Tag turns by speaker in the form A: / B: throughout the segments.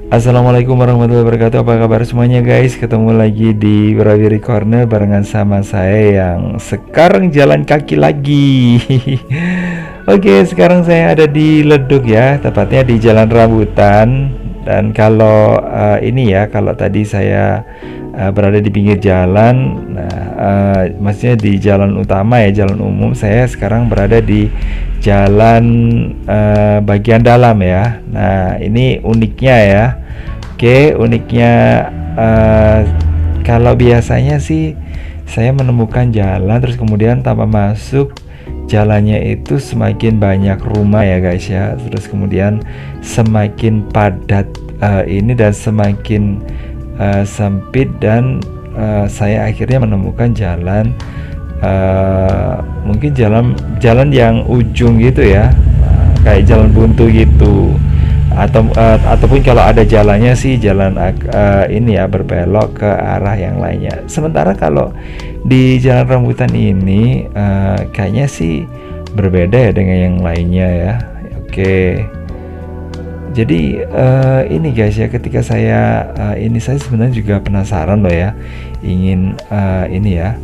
A: Assalamualaikum warahmatullahi wabarakatuh. Apa kabar semuanya guys? Ketemu lagi di Brawiri Corner barengan sama saya yang sekarang jalan kaki lagi. Oke, sekarang saya ada di Leduk ya, tepatnya di Jalan Rambutan. Dan kalau ini ya, kalau tadi saya berada di pinggir jalan, nah maksudnya di jalan utama ya, jalan umum. Saya sekarang berada di jalan bagian dalam ya. Nah, ini uniknya ya. Oke, uniknya eh, kalau biasanya sih saya menemukan jalan terus kemudian tanpa masuk jalannya itu semakin banyak rumah ya guys ya. Terus kemudian semakin padat ini dan semakin sempit dan saya akhirnya menemukan jalan mungkin jalan yang ujung gitu ya, kayak jalan buntu gitu, ataupun kalau ada jalannya sih jalan ini ya berbelok ke arah yang lainnya. Sementara kalau di jalan rambutan ini kayaknya sih berbeda ya dengan yang lainnya ya. Oke, jadi ini guys ya, ketika saya ini saya sebenarnya juga penasaran loh ya, ingin ini ya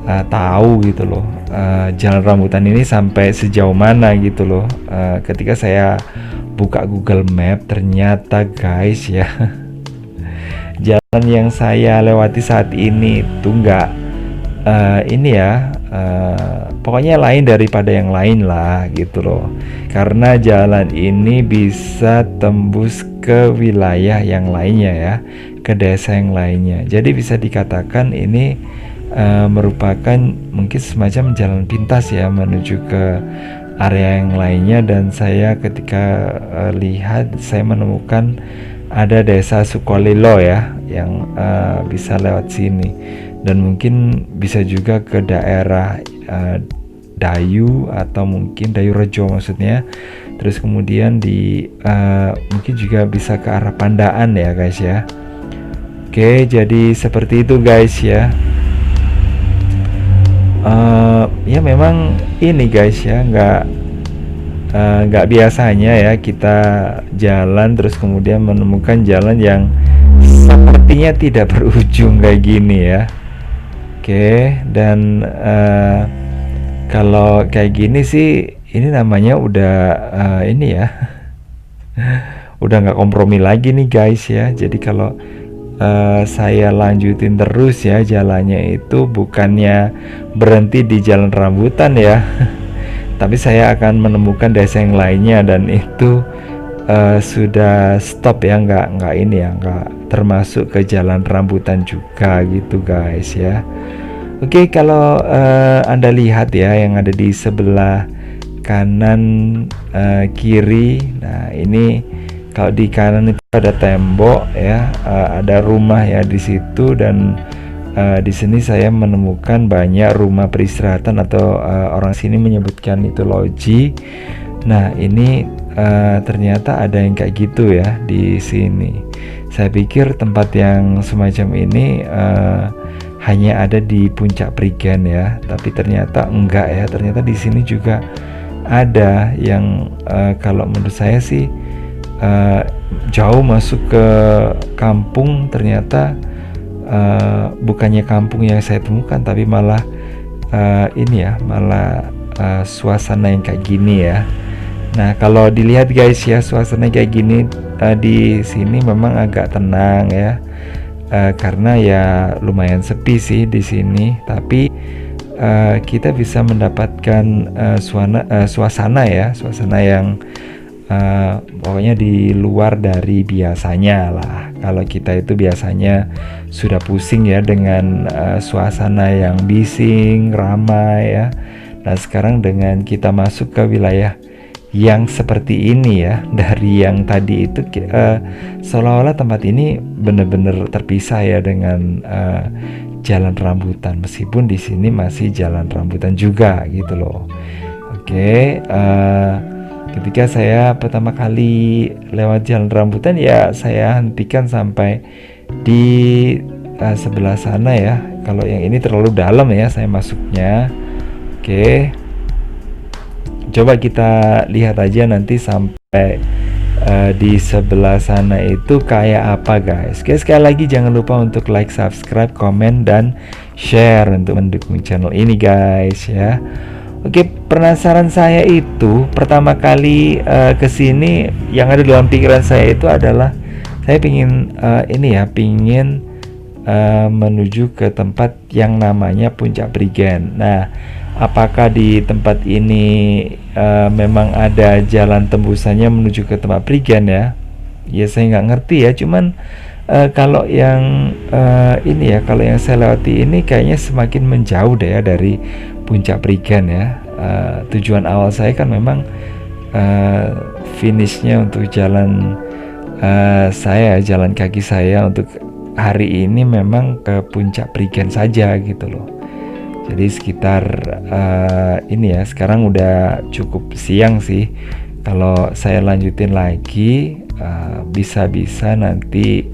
A: tahu gitu loh jalan rambutan ini sampai sejauh mana gitu loh. Ketika saya buka Google Map ternyata guys ya, jalan yang saya lewati saat ini tuh nggak ini ya, pokoknya lain daripada yang lain lah gitu loh, karena jalan ini bisa tembus ke wilayah yang lainnya ya, ke desa yang lainnya. Jadi bisa dikatakan ini merupakan mungkin semacam jalan pintas ya menuju ke area yang lainnya. Dan saya ketika lihat, saya menemukan ada desa Sukolilo ya yang bisa lewat sini, dan mungkin bisa juga ke daerah Dayu atau mungkin Dayu Rejo maksudnya. Terus kemudian di mungkin juga bisa ke arah Pandaan ya guys ya. Oke, jadi seperti itu guys ya. Ya memang ini guys ya, nggak biasanya ya kita jalan terus kemudian menemukan jalan yang sepertinya tidak berujung kayak gini ya. Oke, dan kalau kayak gini sih ini namanya udah ini ya, udah nggak kompromi lagi nih guys ya. Jadi kalau saya lanjutin terus ya jalannya, itu bukannya berhenti di jalan rambutan ya, tapi saya akan menemukan desa yang lainnya, dan itu sudah stop ya, nggak ini ya, nggak termasuk ke jalan rambutan juga gitu guys ya. Oke, kalau Anda lihat ya yang ada di sebelah kanan kiri, nah ini kalau di kanan itu ada tembok ya, ada rumah ya di situ. Dan di sini saya menemukan banyak rumah peristirahatan atau orang sini menyebutkan itu loji. Nah, ini ternyata ada yang kayak gitu ya di sini. Saya pikir tempat yang semacam ini hanya ada di Puncak Prigen ya, tapi ternyata enggak ya. Ternyata di sini juga ada yang kalau menurut saya sih jauh masuk ke kampung. Ternyata bukannya kampung yang saya temukan, tapi malah ini ya, malah suasana yang kayak gini ya. Nah, kalau dilihat guys ya, suasana kayak gini di sini memang agak tenang ya, karena ya lumayan sepi sih di sini. Tapi kita bisa mendapatkan suasana ya, suasana yang pokoknya di luar dari biasanya lah. Kalau kita itu biasanya sudah pusing ya dengan suasana yang bising, ramai ya. Nah, sekarang dengan kita masuk ke wilayah yang seperti ini ya, dari yang tadi itu seolah-olah tempat ini benar-benar terpisah ya dengan jalan rambutan, meskipun di sini masih jalan rambutan juga gitu loh. Oke, ketika saya pertama kali lewat jalan rambutan ya, saya hentikan sampai di sebelah sana ya. Kalau yang ini terlalu dalam ya saya masuknya. Oke, coba kita lihat aja nanti sampai di sebelah sana itu kayak apa guys. Oke, sekali lagi jangan lupa untuk like, subscribe, komen, dan share untuk mendukung channel ini guys ya. Oke, penasaran saya itu pertama kali kesini, yang ada dalam pikiran saya itu adalah saya pingin pingin menuju ke tempat yang namanya Puncak Prigen. Nah, apakah di tempat ini memang ada jalan tembusannya menuju ke tempat Prigen ya? Ya saya nggak ngerti ya. Cuman kalau yang kalau yang saya lewati ini kayaknya semakin menjauh deh ya dari Puncak Prigen ya. Tujuan awal saya kan memang finishnya untuk jalan jalan kaki saya untuk hari ini memang ke Puncak Prigen saja gitu loh. Jadi sekitar sekarang udah cukup siang sih. Kalau saya lanjutin lagi bisa-bisa nanti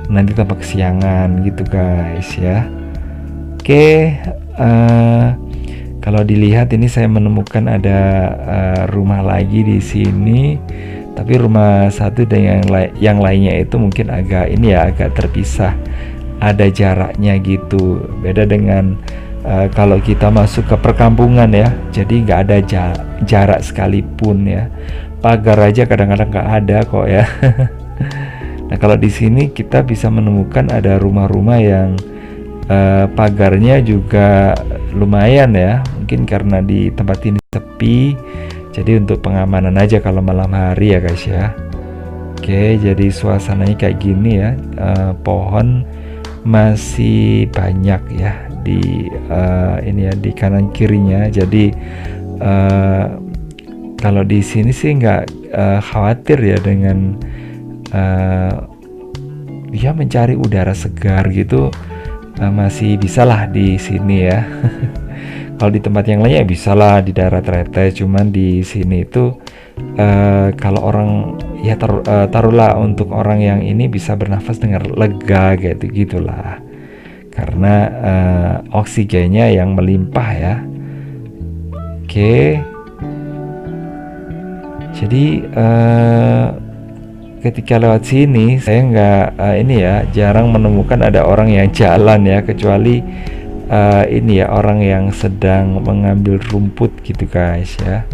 A: nanti tambah kesiangan gitu guys ya. Oke, kalau dilihat ini saya menemukan ada rumah lagi di sini. Tapi rumah satu dan yang lainnya itu mungkin agak terpisah, ada jaraknya gitu. Beda dengan kalau kita masuk ke perkampungan ya, jadi nggak ada jarak sekalipun ya. Pagar aja kadang-kadang nggak ada kok ya. Nah kalau di sini kita bisa menemukan ada rumah-rumah yang pagarnya juga lumayan ya. Mungkin karena di tempat ini sepi. Jadi untuk pengamanan aja kalau malam hari ya guys ya. Oke, jadi suasananya kayak gini ya. Pohon masih banyak ya di di kanan kirinya. Jadi kalau di sini sih nggak khawatir ya dengan mencari udara segar gitu. Masih bisalah di sini ya. Kalau di tempat yang lainnya bisa lah di daerah Trete, cuman di sini itu kalau orang ya taruhlah untuk orang yang ini bisa bernafas dengan lega gitu gitulah, karena oksigennya yang melimpah ya. Oke, jadi ketika lewat sini saya nggak jarang menemukan ada orang yang jalan ya, kecuali orang yang sedang mengambil rumput gitu guys ya.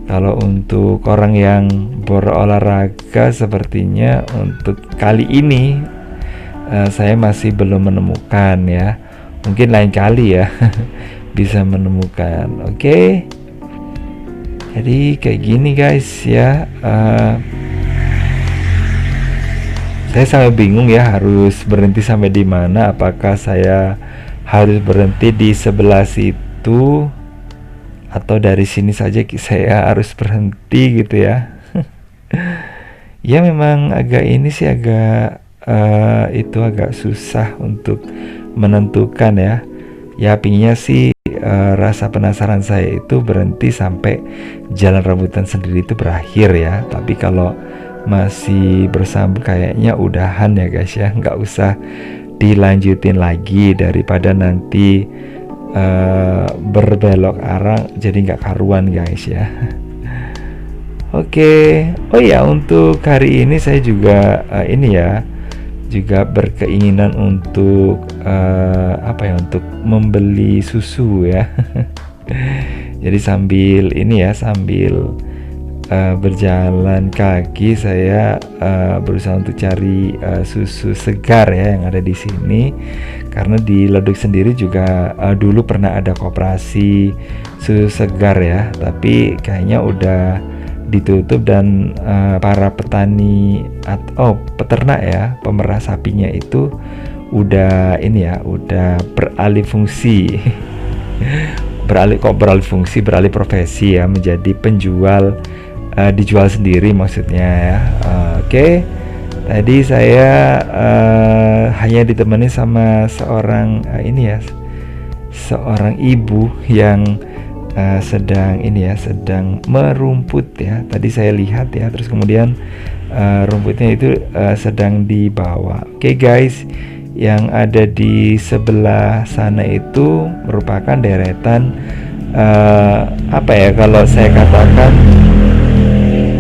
A: Kalau untuk orang yang berolahraga sepertinya untuk kali ini saya masih belum menemukan ya. Mungkin lain kali ya bisa menemukan. Oke. Jadi kayak gini guys ya. Saya sampai bingung ya harus berhenti sampai di mana. Apakah saya harus berhenti di sebelah situ atau dari sini saja saya harus berhenti gitu ya. Ya memang agak agak susah untuk menentukan ya. Ya pinginnya sih rasa penasaran saya itu berhenti sampai jalan rambutan sendiri itu berakhir ya. Tapi kalau masih bersambung kayaknya udahan ya guys ya, nggak usah dilanjutin lagi daripada nanti berbelok arah jadi nggak karuan guys ya. Oke. Oh ya, untuk hari ini saya juga juga berkeinginan untuk untuk membeli susu ya. Jadi sambil berjalan kaki saya berusaha untuk cari susu segar ya yang ada di sini, karena di Leduk sendiri juga dulu pernah ada koperasi susu segar ya, tapi kayaknya udah ditutup dan para petani atau peternak ya, pemerah sapinya itu udah beralih fungsi beralih profesi ya, menjadi penjual, dijual sendiri maksudnya ya. Oke. Tadi saya hanya ditemani sama seorang seorang ibu yang sedang merumput ya. Tadi saya lihat ya, terus kemudian rumputnya itu sedang dibawa. Oke guys, yang ada di sebelah sana itu merupakan deretan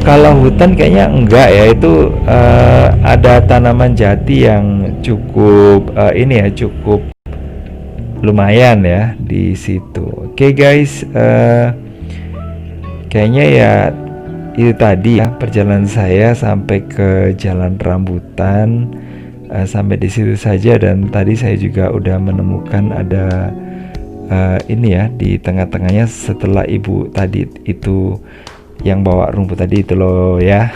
A: Kalau hutan kayaknya enggak ya, itu ada tanaman jati yang cukup ini ya, cukup lumayan ya di situ. Oke guys, kayaknya ya itu tadi ya perjalanan saya sampai ke Jalan Rambutan. Sampai di situ saja, dan tadi saya juga udah menemukan ada ini ya di tengah-tengahnya setelah ibu tadi itu yang bawa rumput tadi itu loh ya.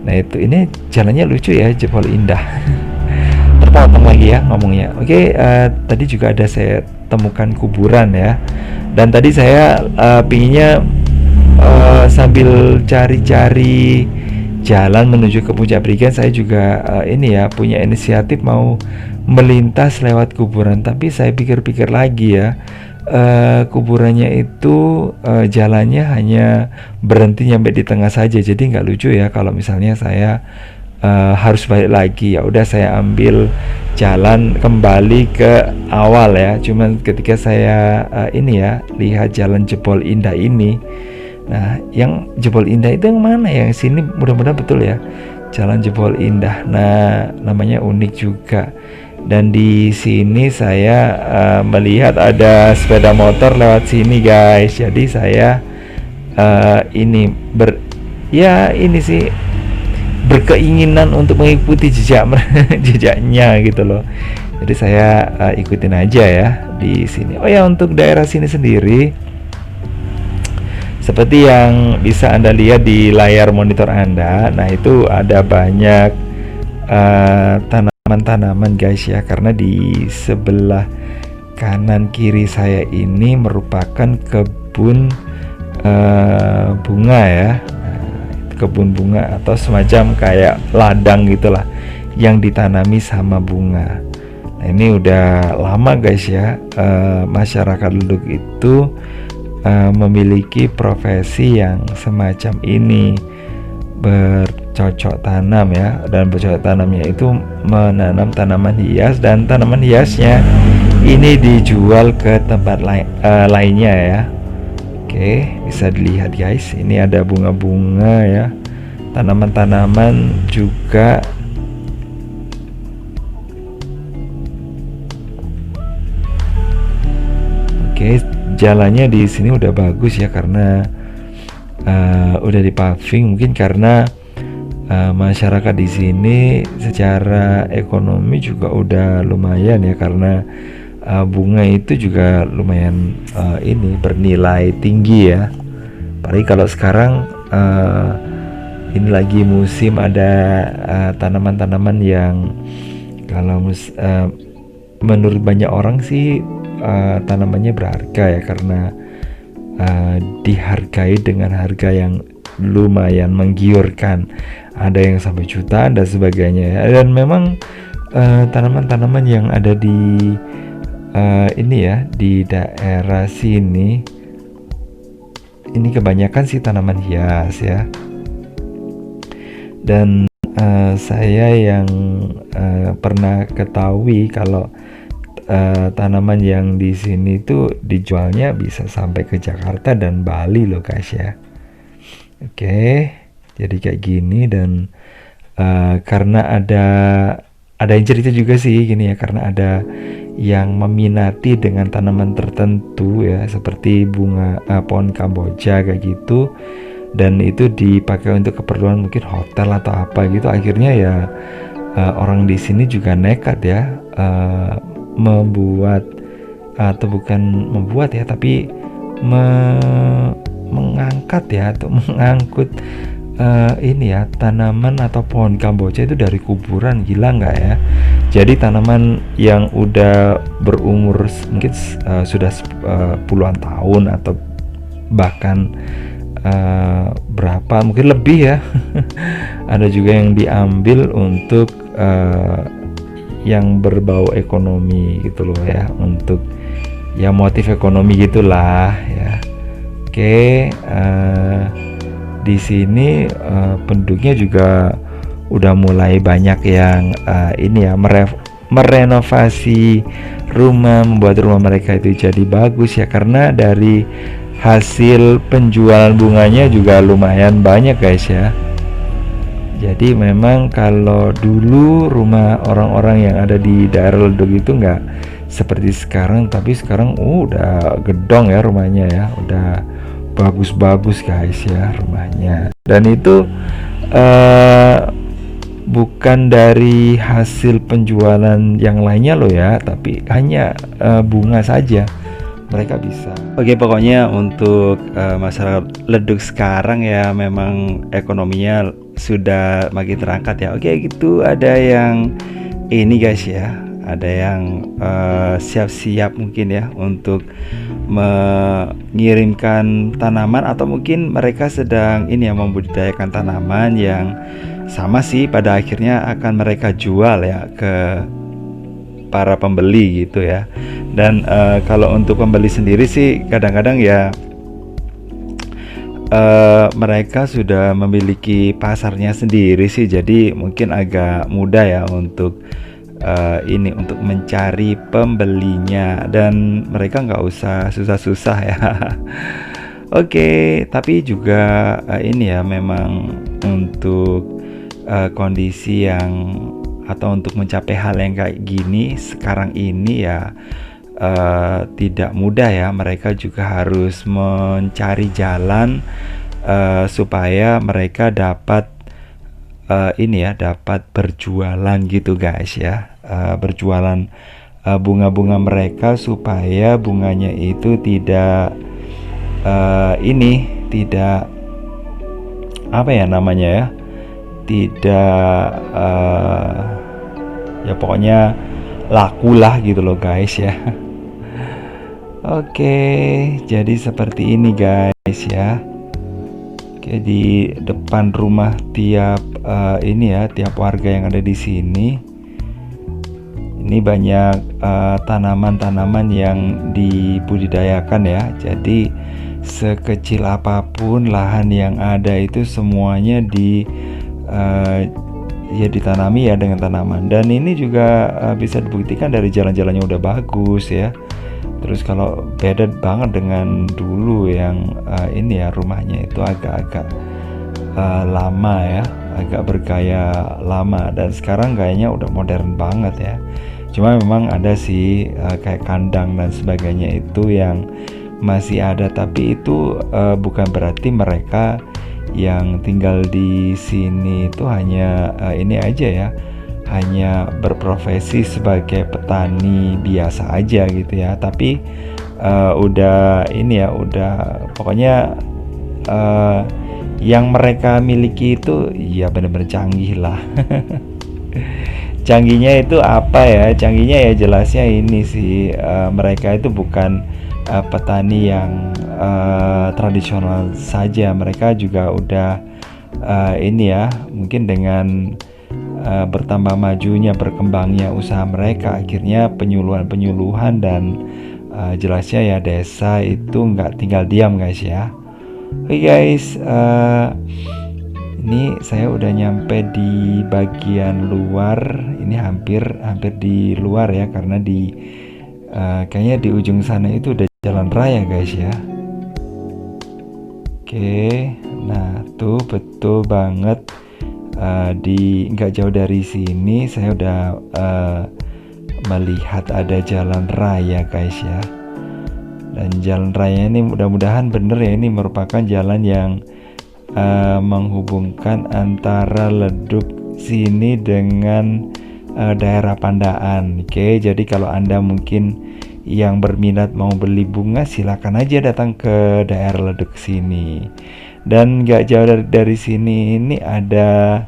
A: Nah itu ini jalannya lucu ya, Jebol Indah. Terpotong lagi ya ngomongnya. Oke, tadi juga ada saya temukan kuburan ya, dan tadi saya pinginnya sambil cari-cari jalan menuju ke Puncak Prigen, saya juga ini ya punya inisiatif mau melintas lewat kuburan, tapi saya pikir-pikir lagi ya, kuburannya itu jalannya hanya berhenti nyampe di tengah saja, jadi nggak lucu ya kalau misalnya saya harus balik lagi. Ya udah saya ambil jalan kembali ke awal ya. Cuman ketika saya ini ya lihat jalan Jebol Indah ini, nah, yang Jebol Indah itu yang mana? Yang sini mudah-mudahan betul ya. Jalan Jebol Indah. Nah, namanya unik juga. Dan di sini saya melihat ada sepeda motor lewat sini, guys. Jadi saya ini ya ini sih berkeinginan untuk mengikuti jejaknya gitu loh. Jadi saya ikutin aja ya di sini. Oh ya, untuk daerah sini sendiri, seperti yang bisa Anda lihat di layar monitor Anda, nah itu ada banyak tanaman-tanaman guys ya, karena di sebelah kanan kiri saya ini merupakan kebun bunga ya, kebun bunga atau semacam kayak ladang gitulah yang ditanami sama bunga. Nah ini udah lama guys ya, masyarakat Luduk itu memiliki profesi yang semacam ini, bercocok tanam ya, dan bercocok tanamnya itu menanam tanaman hias, dan tanaman hiasnya ini dijual ke tempat lainnya ya. Oke, bisa dilihat guys, ini ada bunga-bunga ya, tanaman-tanaman juga. Oke, jalannya di sini udah bagus ya, karena udah dipaving, mungkin karena masyarakat di sini secara ekonomi juga udah lumayan ya, karena bunga itu juga lumayan ini bernilai tinggi ya. Apalagi kalau sekarang ini lagi musim ada tanaman-tanaman yang kalau menurut banyak orang sih tanamannya berharga ya, karena dihargai dengan harga yang lumayan menggiurkan, ada yang sampai jutaan dan sebagainya ya. Dan memang tanaman-tanaman yang ada di ini ya di daerah sini ini kebanyakan sih tanaman hias ya. Dan saya yang pernah ketahui kalau tanaman yang di sini tuh dijualnya bisa sampai ke Jakarta dan Bali loh guys ya. Oke, jadi kayak gini. Dan karena ada yang cerita juga sih gini ya, karena ada yang meminati dengan tanaman tertentu ya, seperti bunga pohon Kamboja kayak gitu, dan itu dipakai untuk keperluan mungkin hotel atau apa gitu. Akhirnya ya orang di sini juga nekat ya, membuat atau bukan membuat ya, tapi mengangkat ya, atau mengangkut ini ya tanaman atau pohon Kamboja itu dari kuburan. Gila nggak ya? Jadi tanaman yang udah berumur mungkin sudah puluhan tahun atau bahkan berapa mungkin lebih ya. Ada juga yang diambil untuk yang berbau ekonomi gitu loh ya, untuk ya motif ekonomi gitulah ya. Oke, di sini penduduknya juga udah mulai banyak yang ini ya merenovasi rumah, membuat rumah mereka itu jadi bagus ya, karena dari hasil penjualan bunganya juga lumayan banyak guys ya. Jadi memang kalau dulu rumah orang-orang yang ada di daerah Ledug itu nggak seperti sekarang, tapi sekarang udah gedong ya rumahnya ya, udah bagus-bagus guys ya rumahnya. Dan itu eh, bukan dari hasil penjualan yang lainnya loh ya, tapi hanya bunga saja mereka bisa. Oke, pokoknya untuk masyarakat Ledug sekarang ya memang ekonominya sudah makin terangkat ya. Oke, gitu ada yang ini guys ya, ada yang siap-siap mungkin ya untuk mengirimkan tanaman, atau mungkin mereka sedang ini ya membudidayakan tanaman yang sama sih pada akhirnya akan mereka jual ya ke para pembeli gitu ya. Dan kalau untuk pembeli sendiri sih kadang-kadang ya mereka sudah memiliki pasarnya sendiri sih, jadi mungkin agak mudah ya untuk ini untuk mencari pembelinya, dan mereka nggak usah susah-susah ya. Oke, tapi juga ini ya memang untuk kondisi yang atau untuk mencapai hal yang kayak gini sekarang ini ya tidak mudah ya. Mereka juga harus mencari jalan supaya mereka dapat ini ya, dapat berjualan gitu guys ya, berjualan bunga-bunga mereka supaya bunganya itu tidak ini tidak apa ya namanya ya, tidak ya pokoknya laku lah gitu loh guys ya. Oke, jadi seperti ini guys ya. Oke, di depan rumah tiap ini ya, tiap warga yang ada di sini ini banyak tanaman-tanaman yang dibudidayakan ya. Jadi sekecil apapun lahan yang ada itu semuanya ya ditanami ya dengan tanaman. Dan ini juga bisa dibuktikan dari jalan-jalannya udah bagus ya. Terus kalau beda banget dengan dulu yang ini ya, rumahnya itu agak-agak lama ya, agak bergaya lama, dan sekarang gayanya udah modern banget ya. Cuma memang ada sih kayak kandang dan sebagainya itu yang masih ada, tapi itu bukan berarti mereka yang tinggal di sini itu hanya ini aja ya, hanya berprofesi sebagai petani biasa aja gitu ya. Tapi udah ini ya, udah pokoknya yang mereka miliki itu ya benar-benar canggih lah. Canggihnya itu apa ya? Canggihnya ya jelasnya ini sih, mereka itu bukan petani yang tradisional saja. Mereka juga udah ini ya, mungkin dengan bertambah majunya, berkembangnya usaha mereka, akhirnya penyuluhan dan jelasnya ya desa itu nggak tinggal diam guys ya. Oke guys, ini saya udah nyampe di bagian luar. Ini hampir di luar ya, karena di kayaknya di ujung sana itu udah jalan raya guys ya. Oke, nah tuh betul banget, di nggak jauh dari sini saya udah melihat ada jalan raya guys ya. Dan jalan raya ini mudah-mudahan bener ya, ini merupakan jalan yang menghubungkan antara Ledug sini dengan daerah Pandaan. Oke, jadi kalau Anda mungkin yang berminat mau beli bunga, silakan aja datang ke daerah Ledug sini. Dan gak jauh dari sini ini ada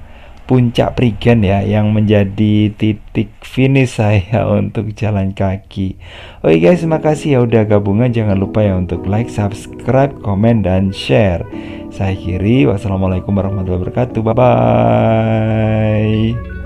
A: Puncak Prigen ya, yang menjadi titik finish saya untuk jalan kaki. Oke guys, makasih ya udah gabungan. Jangan lupa ya untuk like, subscribe, komen, dan share. Saya akhiri, wassalamualaikum warahmatullahi wabarakatuh. Bye bye.